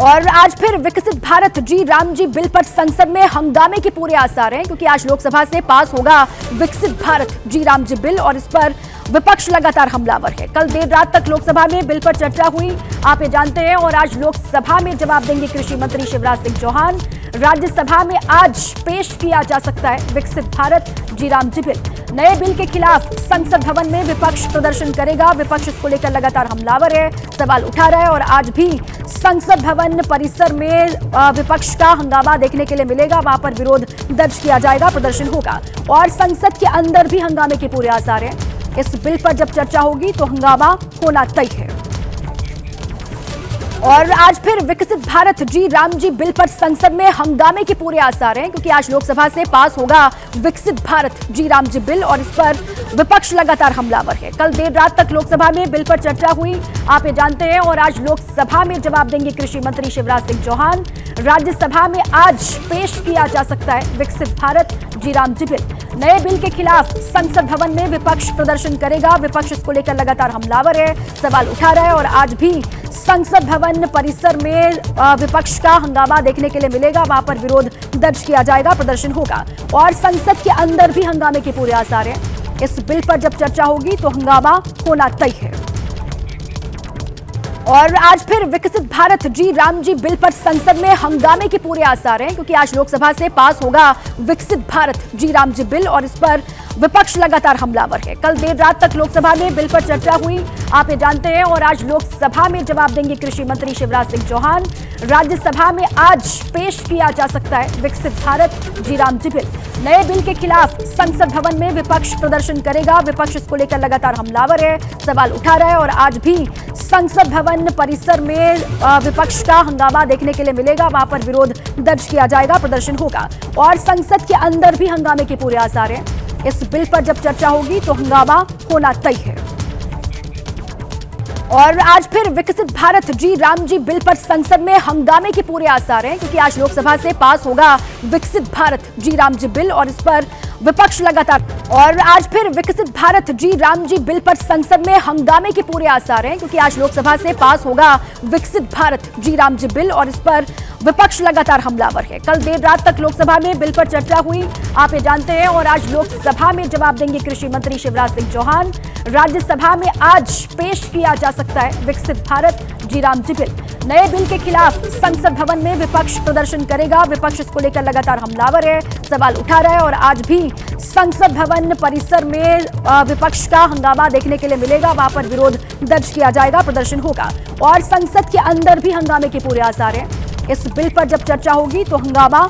और आज फिर विकसित भारत जी राम जी बिल पर संसद में हंगामे के पूरे आसार हैं, क्योंकि आज लोकसभा से पास होगा विकसित भारत जी राम जी बिल और इस पर विपक्ष लगातार हमलावर है। कल देर रात तक लोकसभा में बिल पर चर्चा हुई, आप ये जानते हैं, और आज लोकसभा में जवाब देंगे कृषि मंत्री शिवराज सिंह चौहान। राज्यसभा में आज पेश किया जा सकता है विकसित भारत जी राम जी बिल। नए बिल के खिलाफ संसद भवन में विपक्ष प्रदर्शन करेगा। विपक्ष इसको लेकर लगातार हमलावर है, सवाल उठा रहा है और आज भी संसद भवन परिसर में विपक्ष का हंगामा देखने के लिए मिलेगा। वहां पर विरोध दर्ज किया जाएगा, प्रदर्शन होगा और संसद के अंदर भी हंगामे के पूरे आसार हैं। इस बिल पर जब चर्चा होगी तो हंगामा होना तय है। और आज फिर विकसित भारत जी राम जी बिल पर संसद में हंगामे के पूरे आसार हैं, क्योंकि आज लोकसभा से पास होगा विकसित भारत जी राम जी बिल और इस पर विपक्ष लगातार हमलावर है। कल देर रात तक लोकसभा में बिल पर चर्चा हुई, आप ये जानते हैं, और आज लोकसभा में जवाब देंगे कृषि मंत्री शिवराज सिंह चौहान। राज्यसभा में आज पेश किया जा सकता है विकसित भारत जी राम जी बिल। नए बिल के खिलाफ संसद भवन में विपक्ष प्रदर्शन करेगा। विपक्ष इसको लेकर लगातार हमलावर है, सवाल उठा रहा है और आज भी संसद भवन परिसर में विपक्ष का हंगामा देखने के लिए मिलेगा। वहां पर विरोध दर्ज किया जाएगा, प्रदर्शन होगा और संसद के अंदर भी हंगामे के पूरे आसार हैं। इस बिल पर जब चर्चा होगी तो हंगामा होना तय है। और आज फिर विकसित भारत जी राम जी बिल पर संसद में हंगामे के पूरे आसार हैं, क्योंकि आज लोकसभा से पास होगा विकसित भारत जी राम जी बिल और इस पर विपक्ष लगातार हमलावर है। कल देर रात तक लोकसभा में बिल पर चर्चा हुई, आप ये जानते हैं, और आज लोकसभा में जवाब देंगे कृषि मंत्री शिवराज सिंह चौहान। राज्यसभा में आज पेश किया जा सकता है विकसित भारत जी राम जी बिल। नए बिल के खिलाफ संसद भवन में विपक्ष प्रदर्शन करेगा। विपक्ष इसको लेकर लगातार हमलावर है, सवाल उठा रहा है और आज भी संसद भवन परिसर में विपक्ष का हंगामा देखने के लिए मिलेगा। वहां पर विरोध दर्ज किया जाएगा, प्रदर्शन होगा और संसद के अंदर भी हंगामे के पूरे आसार हैं। इस बिल पर जब चर्चा होगी तो हंगामा होना तय है। और आज फिर विकसित भारत जी राम जी बिल पर संसद में हंगामे के पूरे आसार हैं, क्योंकि आज लोकसभा से पास होगा विकसित भारत जी राम जी बिल और इस पर विपक्ष लगातार। और आज फिर विकसित भारत जी राम जी बिल पर संसद में हंगामे के पूरे आसार हैं, क्योंकि आज लोकसभा से पास होगा विकसित भारत जी राम जी बिल और इस पर विपक्ष लगातार हमलावर है। कल देर रात तक लोकसभा में बिल पर चर्चा हुई, आप ये जानते हैं, और आज लोकसभा में जवाब देंगे कृषि मंत्री शिवराज सिंह चौहान। राज्यसभा में आज पेश किया जा सकता है विकसित भारत जी राम जी बिल। नए बिल के खिलाफ संसद भवन में विपक्ष प्रदर्शन करेगा। विपक्ष इसको लेकर लगातार हमलावर है, सवाल उठा रहा है और आज भी संसद भवन परिसर में विपक्ष का हंगामा देखने के लिए मिलेगा। वहां पर विरोध दर्ज किया जाएगा, प्रदर्शन होगा और संसद के अंदर भी हंगामे के पूरे आसार हैं। इस बिल पर जब चर्चा होगी तो हंगामा